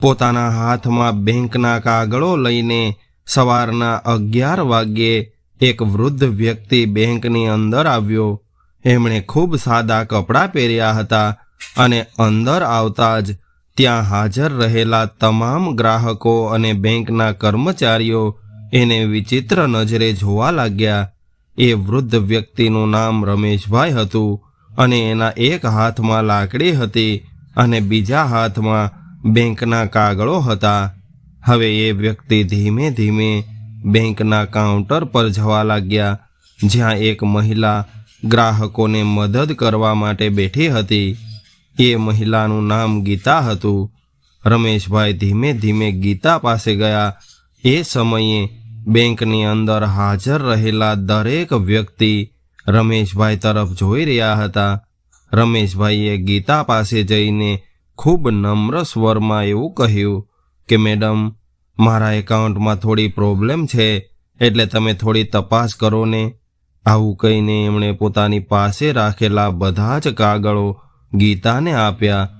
પોતાના હાથમાં બેંકના કાગળો લઈને સવારના 11 વાગ્યે એક વૃદ્ધ વ્યક્તિ બેંકની અંદર આવ્યો। એમણે ખૂબ સાદા કપડાં પહેર્યા હતા અને અંદર આવતા જ ત્યાં હાજર રહેલા તમામ ગ્રાહકો અને બેંકના કર્મચારીઓ એને વિચિત્ર નજરે જોવા લાગ્યા। એ વૃદ્ધ વ્યક્તિનું નામ રમેશભાઈ હતું અને એના એક હાથમાં લાકડી હતી અને બીજા હાથમાં બેંકના કાગળો હતા। હવે એ વ્યક્તિ ધીમે ધીમે બેંકના કાઉન્ટર પર જવા લાગ્યા, જ્યાં એક મહિલા ગ્રાહકોને મદદ કરવા માટે બેઠી હતી। એ મહિલાનું નામ ગીતા હતું। રમેશભાઈ ધીમે ધીમે ગીતા પાસે ગયા। એ સમયે બેંકની અંદર હાજર રહેલા દરેક વ્યક્તિ રમેશભાઈ તરફ જોઈ રહ્યા હતા। રમેશભાઈએ ગીતા પાસે જઈને ખૂબ નમ્ર સ્વરમાં એવું કહ્યું કે મેડમ, મારા એકાઉન્ટમાં થોડી પ્રોબ્લેમ છે, એટલે તમે થોડી તપાસ કરો ને। આવું કહીને એમણે પોતાની પાસે રાખેલા બધા જ કાગળો ગીતાને આપ્યા।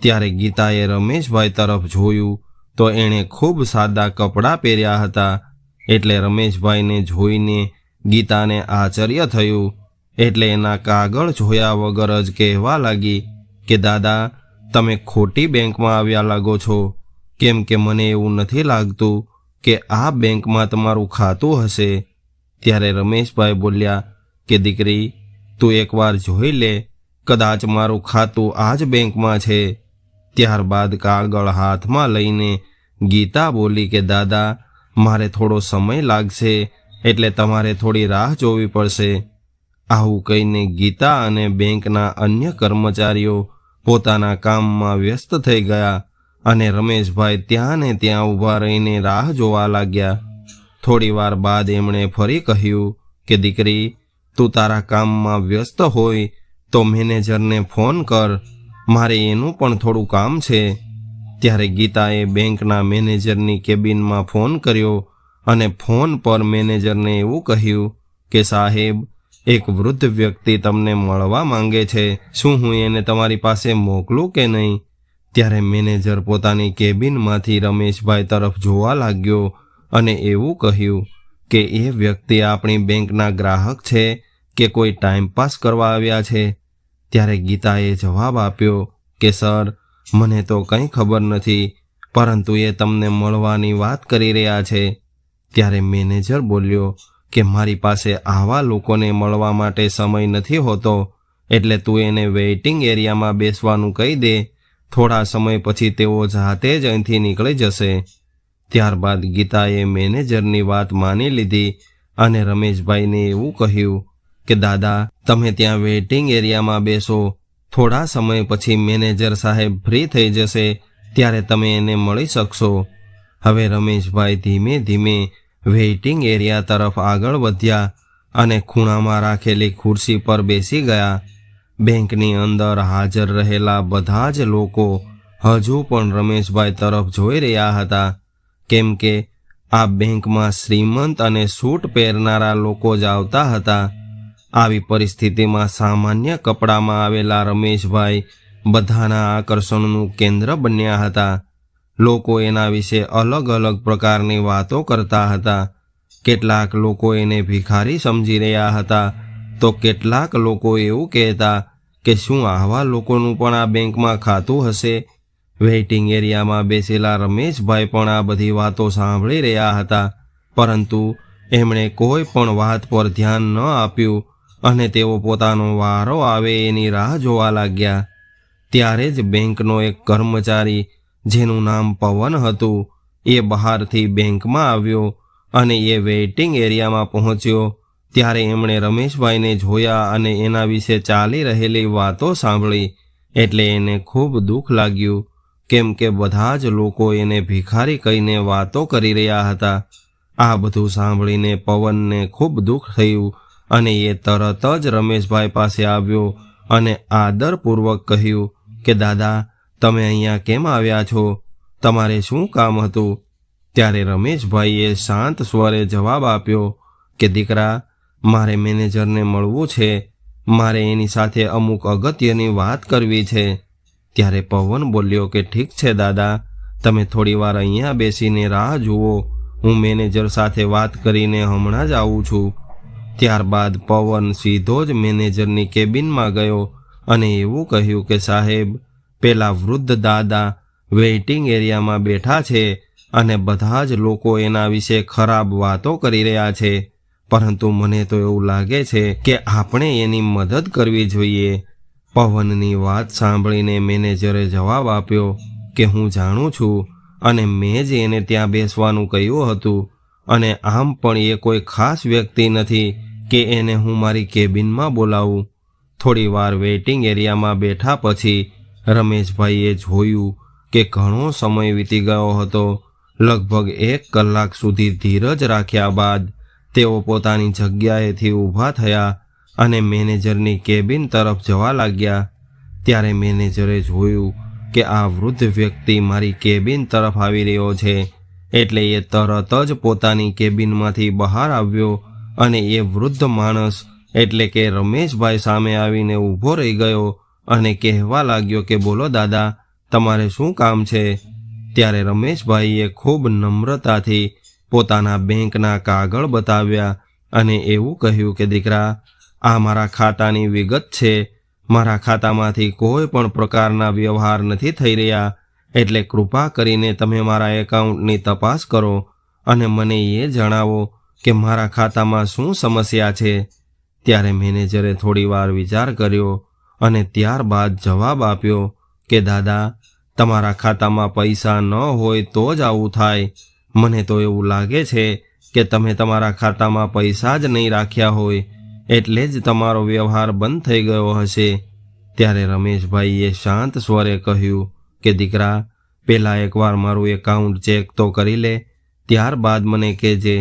ત્યારે ગીતાએ રમેશભાઈ તરફ જોયું તો એણે ખૂબ સાદા કપડાં પહેર્યા હતા, એટલે રમેશભાઈને જોઈને ગીતાને આશ્ચર્ય થયું। એટલે એના કાગળ જોયા વગર જ કહેવા લાગી કે દાદા, તમે ખોટી બેંકમાં આવ્યા લાગો છો, કેમ કે મને એવું નથી લાગતું કે આ બેંકમાં તમારું ખાતું હશે। ત્યારે રમેશભાઈ બોલ્યા કે દીકરી, તું એકવાર જોઈ લે, કદાચ મારું ખાતું આ જ બેંકમાં છે। ત્યારબાદ કાગળ હાથમાં લઈને ગીતા બોલી કે દાદા, મારે થોડો સમય લાગશે, એટલે તમારે થોડી રાહ જોવી પડશે। આવું કહીને ગીતા અને બેંકના અન્ય કર્મચારીઓ પોતાના કામમાં વ્યસ્ત થઈ ગયા અને રમેશભાઈ ત્યાં ને ત્યાં ઊભા રહીને રાહ જોવા લાગ્યા। થોડી વાર બાદ એમણે ફરી કહ્યું કે દીકરી, તું તારા કામમાં વ્યસ્ત હોય તો મેનેજરને ફોન કર, મારે એનું પણ થોડું કામ છે। ત્યારે ગીતાએ બેંકના મેનેજરની કેબિનમાં ફોન કર્યો અને ફોન પર મેનેજરને એવું કહ્યું કે સાહેબ, એક વૃદ્ધ વ્યક્તિ તમને મળવા માંગે છે, શું હું એને તમારી પાસે મોકલું કે નહીં? ત્યારે મેનેજર પોતાની કેબિનમાંથી રમેશભાઈ તરફ જોવા લાગ્યો અને એવું કહ્યું કે એ વ્યક્તિ આપણી બેંકના ગ્રાહક છે કે કોઈ ટાઈમપાસ કરવા આવ્યા છે? ત્યારે ગીતાએ જવાબ આપ્યો કે સર, મને તો કંઈ ખબર નથી, પરંતુ એ તમને મળવાની વાત કરી રહ્યા છે। ત્યારે મેનેજર બોલ્યો કે મારી પાસે આવા લોકોને મળવા માટે સમય નથી હોતો, એટલે તું એને વેઇટિંગ એરિયામાં બેસવાનું કહી દે, થોડા સમય પછી તેઓ જાતે જ અહીંથી નીકળી જશે। ત્યારબાદ ગીતાએ મેનેજરની વાત માની લીધી અને રમેશભાઈને એવું કહ્યું કે દાદા, તમે ત્યાં વેઇટિંગ એરિયામાં બેસો, થોડા સમય પછી મેનેજર સાહેબ ફ્રી થઈ જશે, ત્યારે તમે એને મળી શકશો। હવે રમેશભાઈ ધીમે ધીમે વેઇટિંગ એરિયા તરફ આગળ વધ્યા અને ખૂણામાં રાખેલી ખુરશી પર બેસી ગયા। બેંકની અંદર હાજર રહેલા બધા જ લોકો હજુ પણ રમેશભાઈ તરફ જોઈ રહ્યા હતા, કેમ કે આ બેંકમાં શ્રીમંત અને સૂટ પહેરનારા લોકો જ આવતા હતા। આવી પરિસ્થિતિમાં સામાન્ય કપડામાં આવેલા રમેશભાઈ બધાના આકર્ષણનું કેન્દ્ર બન્યા હતા। લોકો એના વિશે અલગ અલગ પ્રકારની વાતો કરતા હતા। કેટલાક લોકો એને ભિખારી સમજી રહ્યા હતા, તો કેટલાક લોકો એવું કહેતા કે શું આવા લોકોનું પણ આ બેંકમાં ખાતું હશે? વેઇટિંગ એરિયામાં બેસેલા રમેશભાઈ પણ આ બધી વાતો સાંભળી રહ્યા હતા, પરંતુ એમણે કોઈ પણ વાત પર ધ્યાન ન આપ્યું અને તેઓ પોતાનો વારો આવે એની રાહ જોવા લાગ્યા। ત્યારે જ બેંકનો એક કર્મચારી, જેનું નામ પવન હતું, એ બહારથી બેંકમાં આવ્યો અને એ વેઇટિંગ એરિયામાં પહોંચ્યો। ત્યારે એમણે રમેશભાઈને જોયા અને એના વિશે ચાલી રહેલી વાતો સાંભળી, એટલે એને ખૂબ દુઃખ લાગ્યું, કેમ કે બધા જ લોકો એને ભિખારી કહીને વાતો કરી રહ્યા હતા। આ બધું સાંભળીને પવનને ખૂબ દુઃખ થયું અને એ તરત જ રમેશભાઈ પાસે આવ્યો અને આદરપૂર્વક કહ્યું કે દાદા, તમે અહીંયા કેમ આવ્યા છો? તમારે શું કામ હતું? ત્યારે રમેશભાઈએ શાંત સ્વરે જવાબ આપ્યો કે દીકરા, મારે મેનેજરને મળવું છે, મારે એની સાથે અમુક અગત્યની વાત કરવી છે। ત્યારે પવન બોલ્યો કે ઠીક છે દાદા, તમે થોડી વાર અહીંયા બેસીને રાહ જુઓ, હું મેનેજર સાથે વાત કરીને હમણાં જ આવું છું. ત્યારબાદ પવન સીધો જ મેનેજરની કેબિનમાં ગયો અને એવું કહ્યું કે સાહેબ, પેલા વૃદ્ધ દાદા વેઇટિંગ એરિયામાં બેઠા છે અને બધા જ લોકો એના વિશે ખરાબ વાતો કરી રહ્યા છે, પરંતુ મને તો એવું લાગે છે કે આપણે એની મદદ કરવી જોઈએ. પવનની વાત સાંભળીને મેનેજરે જવાબ આપ્યો કે હું જાણું છું અને મેં જ એને ત્યાં બેસવાનું કહ્યું હતું, અને આમ પણ એ કોઈ ખાસ વ્યક્તિ નથી કે એને હું મારી કેબિનમાં બોલાવું. થોડી વાર વેઇટિંગ એરિયામાં બેઠા પછી રમેશભાઈએ જોયું કે ઘણો સમય વીતી ગયો હતો. લગભગ 1 કલાક સુધી ધીરજ રાખ્યા બાદ તેઓ પોતાની જગ્યાએથી ઊભા થયા અને મેનેજરની કેબિન તરફ જવા લાગ્યા. ત્યારે મેનેજરે જોયું કે આ વૃદ્ધ વ્યક્તિ મારી કેબિન તરફ આવી રહ્યો છે, એટલે એ તરત જ પોતાની કેબિનમાંથી બહાર આવ્યો અને એ વૃદ્ધ માણસ એટલે કે રમેશભાઈ સામે આવીને ઊભો રહી ગયો અને કહેવા લાગ્યો કે બોલો દાદા, તમારે શું કામ છે? ત્યારે રમેશભાઈએ ખૂબ નમ્રતાથી પોતાના બેંકના કાગળ બતાવ્યા અને એવું કહ્યું કે દીકરા, આ મારા ખાતાની વિગત છે. મારા ખાતામાંથી કોઈ પણ પ્રકારના વ્યવહાર નથી થઈ રહ્યા, એટલે કૃપા કરીને તમે મારા એકાઉન્ટની તપાસ કરો અને મને એ જણાવો કે મારા ખાતામાં શું સમસ્યા છે. ત્યારે મેનેજરે થોડી વાર વિચાર કર્યો અને ત્યારબાદ જવાબ આપ્યો કે દાદા, તમારા ખાતામાં પૈસા ન હોય તો જ આવું થાય. મને તો એવું લાગે છે કે તમે તમારા ખાતામાં પૈસા જ નહીં રાખ્યા હોય, એટલે જ તમારો વ્યવહાર બંધ થઈ ગયો હશે. ત્યારે રમેશભાઈએ શાંત સ્વરે કહ્યું કે દીકરા, પહેલાં એકવાર મારું એકાઉન્ટ ચેક તો કરી લે, ત્યારબાદ મને કહેજે.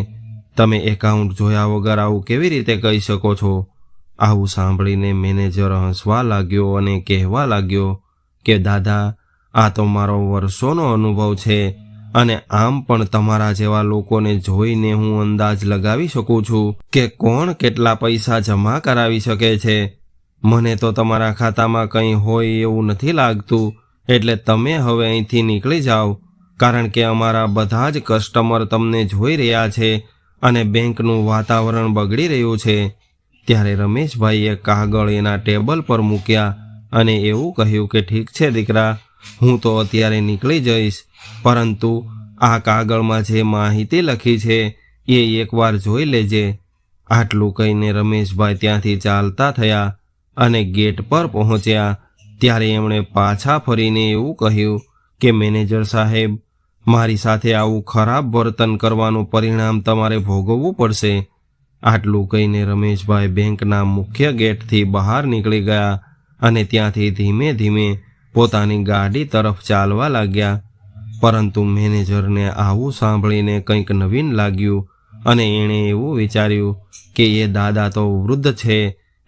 તમે એકાઉન્ટ જોયા વગર આવું કેવી રીતે કહી શકો છો? આવું સાંભળીને મેનેજર હસવા લાગ્યો અને કહેવા લાગ્યો કે દાદા, આ તો મારો વર્ષોનો અનુભવ છે અને આમ પણ તમારા જેવા લોકોને જોઈને હું અંદાજ લગાવી શકું છું કે કોણ કેટલા પૈસા જમા કરાવી શકે છે. મને તો તમારા ખાતામાં કંઈ હોય એવું નથી લાગતું, એટલે તમે હવે અહીંથી નીકળી જાઓ, કારણ કે અમારા બધા જ કસ્ટમર તમને જોઈ રહ્યા છે અને બેંકનું વાતાવરણ બગડી રહ્યું છે. ત્યારે રમેશભાઈએ કાગળ એના ટેબલ પર મૂક્યા અને એવું કહ્યું કે ઠીક છે દીકરા, હું તો અત્યારે નીકળી જઈશ, પરંતુ આ કાગળમાં જે માહિતી લખી છે એ એકવાર જોઈ લેજે. આટલું કહીને રમેશભાઈ ત્યાંથી ચાલતા થયા અને ગેટ પર પહોંચ્યા. ત્યારે એમણે પાછા ફરીને એવું કહ્યું કે મેનેજર સાહેબ, મારી સાથે આવું ખરાબ વર્તન કરવાનું પરિણામ તમારે ભોગવવું પડશે. આટલું કહીને રમેશભાઈ બેંકના મુખ્ય ગેટથી બહાર નીકળી ગયા અને ત્યાંથી ધીમે ધીમે પોતાની ગાડી તરફ ચાલવા લાગ્યા. પરંતુ મેનેજરને આવું સાંભળીને કંઈક નવીન લાગ્યું અને એણે એવું વિચાર્યું કે એ દાદા તો વૃદ્ધ છે,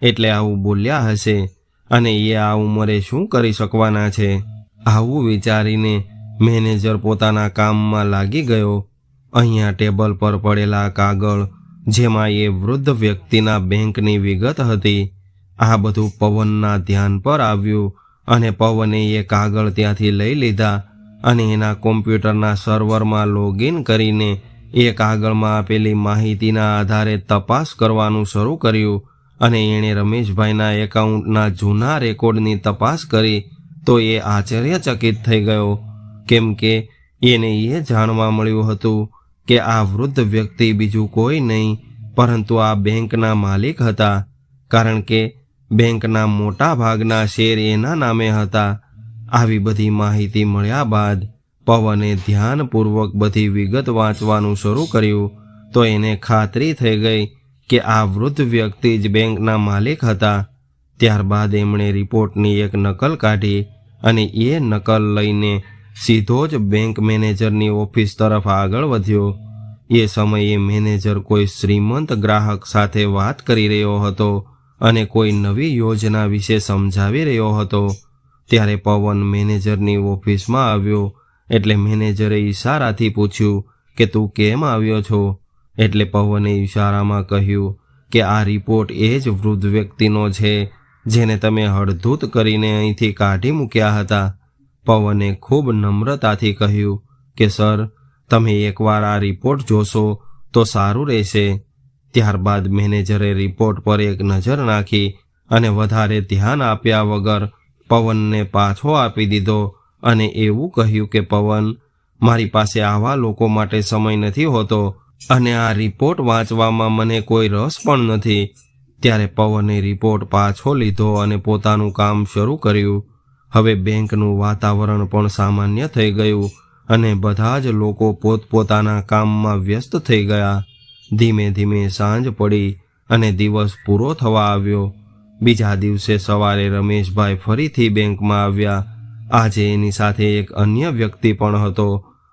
એટલે આવું બોલ્યા હશે અને એ આ ઉંમરે શું કરી શકવાના છે. આવું વિચારીને મેનેજર પોતાના કામમાં લાગી ગયો. અહીંયા ટેબલ પર પડેલા કાગળ, જેમાં એ વૃદ્ધ વ્યક્તિના બેંકની વિગત હતી, આ બધું પવનના ધ્યાન પર આવ્યું અને પવને એ કાગળ ત્યાંથી લઈ લીધા અને એના કોમ્પ્યુટરના સર્વરમાં લોગિન કરીને એ કાગળમાં આપેલી માહિતીના આધારે તપાસ કરવાનું શરૂ કર્યું અને એણે રમેશભાઈના એકાઉન્ટના જૂના રેકોર્ડની તપાસ કરી તો એ આશ્ચર્યચકિત થઈ ગયો, કેમ કે એને એ જાણવા મળ્યું હતું કે આ વૃદ્ધ વ્યક્તિ બીજું કોઈ નહીં પરંતુ આ બેંકના માલિક હતા, કારણ કે બેંકના મોટા ભાગના શેર એના નામે હતા. આવી બધી માહિતી મળ્યા બાદ પવને ધ્યાનપૂર્વક બધી વિગત વાંચવાનું શરૂ કર્યું તો એને ખાતરી થઈ ગઈ કે આ વૃદ્ધ વ્યક્તિ જ બેંકના માલિક હતા. ત્યારબાદ એમણે રિપોર્ટની એક નકલ કાઢી અને એ નકલ લઈને સીધો જ બેંક મેનેજરની ઓફિસ તરફ આગળ વધ્યો. એ સમયે મેનેજર કોઈ શ્રીમંત ગ્રાહક સાથે વાત કરી રહ્યો હતો અને કોઈ નવી યોજના વિશે સમજાવી રહ્યો હતો. ત્યારે પવન મેનેજરની ઓફિસમાં આવ્યો એટલે મેનેજરે ઈશારાથી પૂછ્યું કે તું કેમ આવ્યો છો? એટલે પવને ઈશારામાં કહ્યું કે આ રિપોર્ટ એ જ વૃદ્ધ વ્યક્તિનો છે જેને તમે હળધૂત કરીને અહીંથી કાઢી મૂક્યા હતા. પવને ખૂબ નમ્રતાથી કહ્યું કે સર, તમે એકવાર આ રિપોર્ટ જોશો તો સારું રહેશે. ત્યારબાદ મેનેજરે રિપોર્ટ પર એક નજર નાખી અને વધારે ધ્યાન આપ્યા વગર પવનને પાછો આપી દીધો અને એવું કહ્યું કે પવન, મારી પાસે આવા લોકો માટે સમય નથી હોતો અને આ રિપોર્ટ વાંચવામાં મને કોઈ રસ પણ નથી. ત્યારે પવને રિપોર્ટ પાછો લીધો અને પોતાનું કામ શરૂ કર્યું. હવે બેંકનું વાતાવરણ પણ સામાન્ય થઈ ગયું અને બધા જ લોકો પોતપોતાના કામમાં વ્યસ્ત થઈ ગયા. ધીમે ધીમે સાંજ પડી અને દિવસ પૂરો થવા આવ્યો. બીજા દિવસે સવારે રમેશભાઈ ફરીથી બેંકમાં આવ્યા. આજે એની સાથે એક અન્ય વ્યક્તિ પણ હતો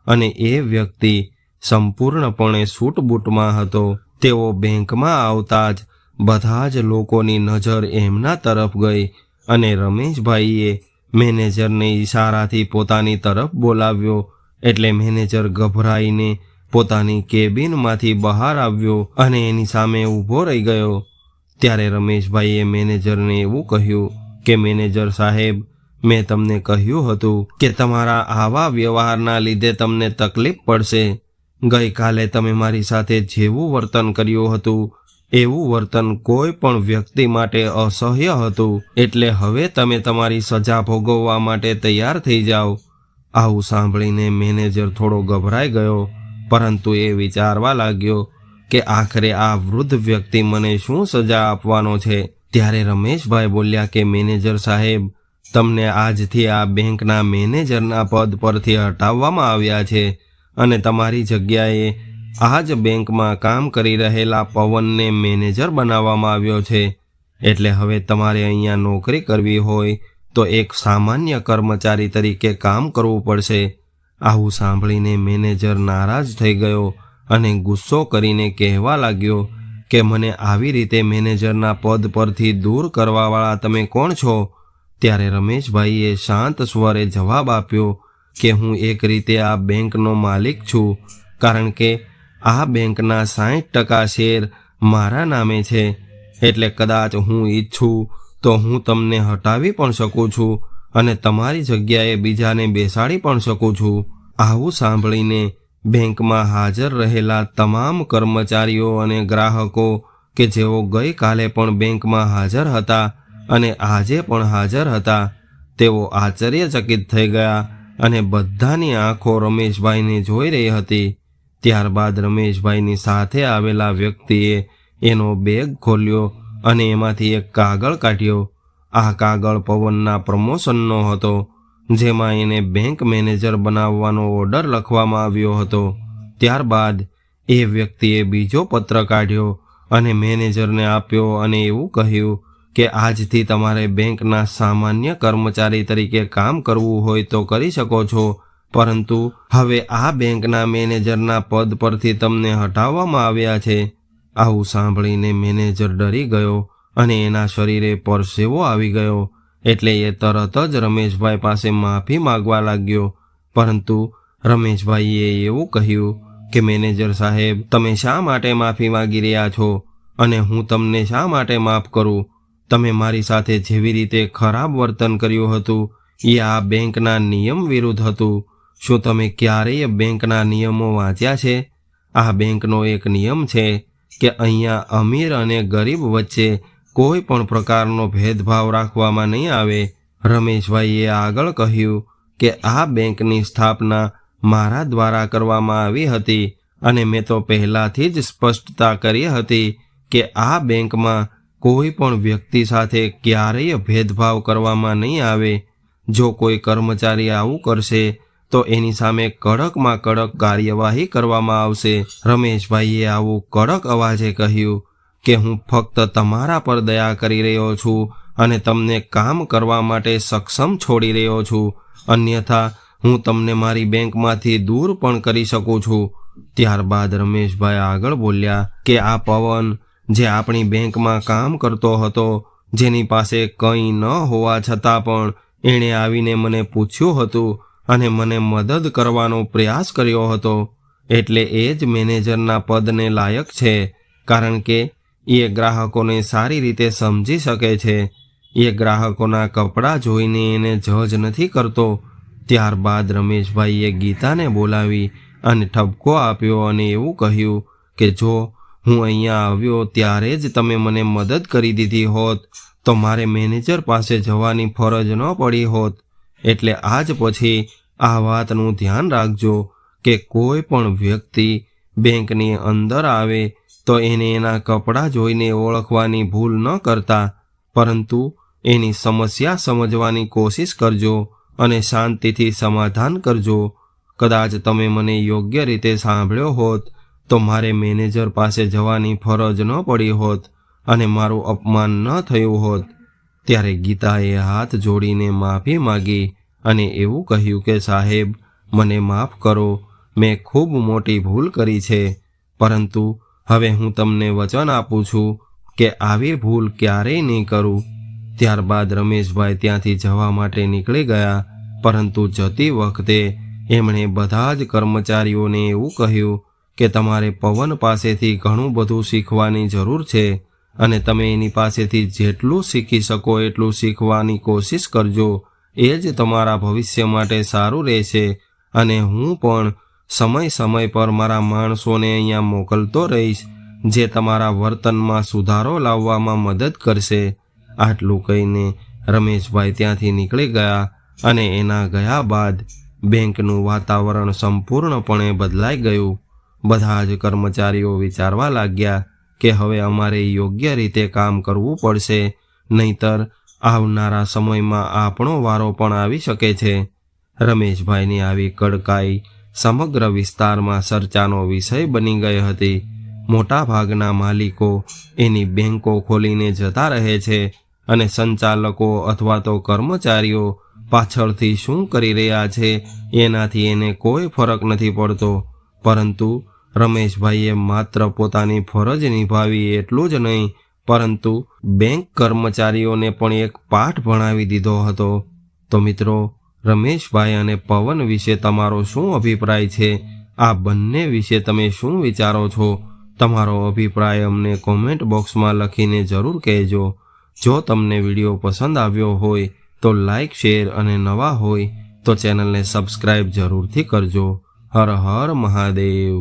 અને એ વ્યક્તિ સંપૂર્ણપણે સૂટ બૂટમાં હતો. તેઓ બેંકમાં આવતા જ બધા જ લોકોની નજર એમના તરફ ગઈ અને રમેશભાઈએ મેનેજરને ઈશારાથી પોતાની તરફ બોલાવ્યો. એટલે મેનેજર ગભરાઈને પોતાની કેબિનમાંથી બહાર આવ્યો અને એની સામે ઊભો રહી ગયો. ત્યારે રમેશભાઈએ મેનેજરને એવું કહ્યું કે મેનેજર સાહેબ, મેં તમને કહ્યું હતું કે તમારા આવા વ્યવહારના લીધે તમને તકલીફ પડશે. ગઈકાલે તમે મારી સાથે જેવું વર્તન કર્યું હતું એવું વર્તન કોઈ પણ વ્યક્તિ માટે અસહ્ય હતું. એટલે હવે તમે તમારી સજા ભોગવવા માટે તૈયાર થઈ જાઓ. આવું સાંભળીને મેનેજર થોડો ગભરાઈ ગયો, પરંતુ એ વિચારવા લાગ્યો કે આખરે આ વૃદ્ધ વ્યક્તિ મને શું સજા આપવાનો છે. ત્યારે રમેશભાઈ બોલ્યા કે મેનેજર સાહેબ, તમને આજથી આ બેંકના મેનેજરના પદ પરથી હટાવવામાં આવ્યા છે અને તમારી જગ્યાએ આ જ બેંકમાં કામ કરી રહેલા પવનને મેનેજર બનાવવામાં આવ્યો છે. એટલે હવે તમારે અહીંયા નોકરી કરવી હોય તો એક સામાન્ય કર્મચારી તરીકે કામ કરવું પડશે. આવું સાંભળીને મેનેજર નારાજ થઈ ગયો અને ગુસ્સો કરીને કહેવા લાગ્યો કે મને આવી રીતે મેનેજરના પદ પરથી દૂર કરવાવાળા તમે કોણ છો? ત્યારે રમેશભાઈએ શાંત સ્વરે જવાબ આપ્યો કે હું એક રીતે આ બેંકનો માલિક છું, કારણ કે આ બેંકના 60% શેર મારા નામે છે. એટલે કદાચ હું ઈચ્છું તો હું તમને હટાવી પણ શકું છું અને તમારી જગ્યાએ બીજાને બેસાડી પણ શકું છું. આવું સાંભળીને બેંકમાં હાજર રહેલા તમામ કર્મચારીઓ અને ગ્રાહકો કે જેઓ ગઈકાલે પણ બેંકમાં હાજર હતા અને આજે પણ હાજર હતા, તેઓ આશ્ચર્યચકિત થઈ ગયા અને બધાની આંખો રમેશભાઈને જોઈ રહી હતી. ત્યારબાદ રમેશભાઈની સાથે આવેલા વ્યક્તિએ એનો બેગ ખોલ્યો અને એમાંથી એક કાગળ કાઢ્યો. આ કાગળ પવનના પ્રમોશનનો હતો, જેમાં એને બેંક મેનેજર બનાવવાનો ઓર્ડર લખવામાં આવ્યો હતો. ત્યારબાદ એ વ્યક્તિએ બીજો પત્ર કાઢ્યો અને મેનેજરને આપ્યો અને એવું કહ્યું કે આજથી તમારે બેંકના સામાન્ય કર્મચારી તરીકે કામ કરવું હોય તો કરી શકો છો, પરંતુ હવે આ બેંકના મેનેજરના પદ પરથી તમને હટાવવામાં આવ્યા છે. આવું સાંભળીને મેનેજર ડરી ગયો અને એના શરીરે પરસેવો આવી ગયો. એટલે એ તરત જ રમેશભાઈ પાસે માફી માંગવા લાગ્યો. પરંતુ રમેશભાઈએ એવું કહ્યું કે મેનેજર સાહેબ, તમે શા માટે માફી માંગી રહ્યા છો અને હું તમને શા માટે માફ કરું? તમે મારી સાથે જેવી રીતે ખરાબ વર્તન કર્યું હતું એ આ બેંકના નિયમ વિરુદ્ધ હતું. શું તમે ક્યારેય બેંકના નિયમો વાંચ્યા છે? આ બેંકનો એક નિયમ છે કે અહીંયા અમીર અને ગરીબ વચ્ચે કોઈ પણ પ્રકારનો ભેદભાવ રાખવામાં નહીં આવે. રમેશભાઈએ આગળ કહ્યું કે આ બેંકની સ્થાપના મારા દ્વારા કરવામાં આવી હતી અને મેં તો પહેલાથી જ સ્પષ્ટતા કરી હતી કે આ બેંકમાં કોઈ પણ વ્યક્તિ સાથે ક્યારેય ભેદભાવ કરવામાં નહીં આવે. જો કોઈ કર્મચારી આવું કરશે તો એની સામે કડકમાં કડક કાર્યવાહી કરવામાં આવશે. રમેશભાઈએ આવું કડક અવાજે કહ્યું કે હું ફક્ત તમારા પર દયા કરી રહ્યો છું અને તમને કામ કરવા માટે સક્ષમ છોડી રહ્યો છું, અન્યથા હું તમને મારી બેંકમાંથી દૂર પણ કરી શકું છું. ત્યારબાદ રમેશભાઈ આગળ બોલ્યા કે આ પવન જે આપણી બેંકમાં કામ કરતો હતો, જેની પાસે કંઈ ન હોવા છતાં પણ એણે આવીને મને પૂછ્યું હતું અને મને મદદ કરવાનો પ્રયાસ કર્યો હતો, એટલે એ જ મેનેજરના પદને લાયક છે, કારણ કે એ ગ્રાહકોને સારી રીતે સમજી શકે છે. એ ગ્રાહકોના કપડાં જોઈને એને જજ નથી કરતો, ત્યારબાદ રમેશભાઈએ ગીતાને બોલાવી અને ઠપકો આપ્યો અને એવું કહ્યું કે જો હું અહીંયા આવ્યો ત્યારે જ તમે મને મદદ કરી દીધી હોત તો મારે મેનેજર પાસે જવાની ફરજ ન પડી હોત. એટલે આજ પછી આ વાતનું ધ્યાન રાખજો કે કોઈ પણ વ્યક્તિ બેંકની અંદર આવે તો એને એના કપડાં જોઈને ઓળખવાની ભૂલ ન કરતા, પરંતુ એની સમસ્યા સમજવાની કોશિશ કરજો અને શાંતિથી સમાધાન કરજો. કદાચ તમે મને યોગ્ય રીતે સાંભળ્યો હોત તો મારે મેનેજર પાસે જવાની ફરજ ન પડી હોત અને મારું અપમાન ન થયું હોત. ત્યારે ગીતાએ હાથ જોડીને માફી માગી અને એવું કહ્યું કે સાહેબ, મને માફ કરો, મેં ખૂબ મોટી ભૂલ કરી છે, પરંતુ હવે હું તમને વચન આપું છું કે આવી ભૂલ ક્યારેય નહીં કરું. ત્યારબાદ રમેશભાઈ ત્યાંથી જવા માટે નીકળી ગયા, પરંતુ જતી વખતે એમણે બધા જ કર્મચારીઓને એવું કહ્યું કે તમારે પવન પાસેથી ઘણું બધું શીખવાની જરૂર છે અને તમે એની પાસેથી જેટલું શીખી શકો એટલું શીખવાની કોશિશ કરજો. એ જ તમારા ભવિષ્ય માટે સારું રહેશે અને હું પણ સમય પર મારા માણસોને અહીંયા મોકલતો રહીશ જે તમારા વર્તનમાં સુધારો લાવવામાં મદદ કરશે. આટલું કહીને રમેશભાઈ ત્યાંથી નીકળી ગયા અને એના ગયા બાદ બેંકનું વાતાવરણ સંપૂર્ણપણે બદલાઈ ગયું. બધા જ કર્મચારીઓ વિચારવા લાગ્યા કે હવે અમારે યોગ્ય રીતે કામ કરવું પડશે, નહીતર આવનારા સમયમાં આપણો વારો પણ આવી શકે છે. રમેશભાઈની આવી કડકાઈ સમગ્ર વિસ્તારમાં ચર્ચાનો વિષય બની ગઈ હતી. મોટાભાગના માલિકો એની બેંકો ખોલીને જતા રહે છે અને સંચાલકો અથવા તો કર્મચારીઓ પાછળથી શું કરી રહ્યા છે એનાથી એને કોઈ ફરક નથી પડતો. પરંતુ રમેશભાઈએ માત્ર પોતાની ફરજ નિભાવી એટલું જ નહીં, પરંતુ બેંક કર્મચારીઓને પણ એક પાઠ ભણાવી દીધો હતો. તો મિત્રો, રમેશભાઈ અને પવન વિશે તમારો શું અભિપ્રાય છે? આ બંને વિશે તમે શું વિચારો છો? તમારો અભિપ્રાય અમને કોમેન્ટ બોક્સમાં લખીને જરૂર કહેજો. જો તમને વિડીયો પસંદ આવ્યો હોય તો લાઈક, શેર અને નવા હોય તો ચેનલને સબસ્ક્રાઈબ જરૂરથી કરજો. હર હર મહાદેવ.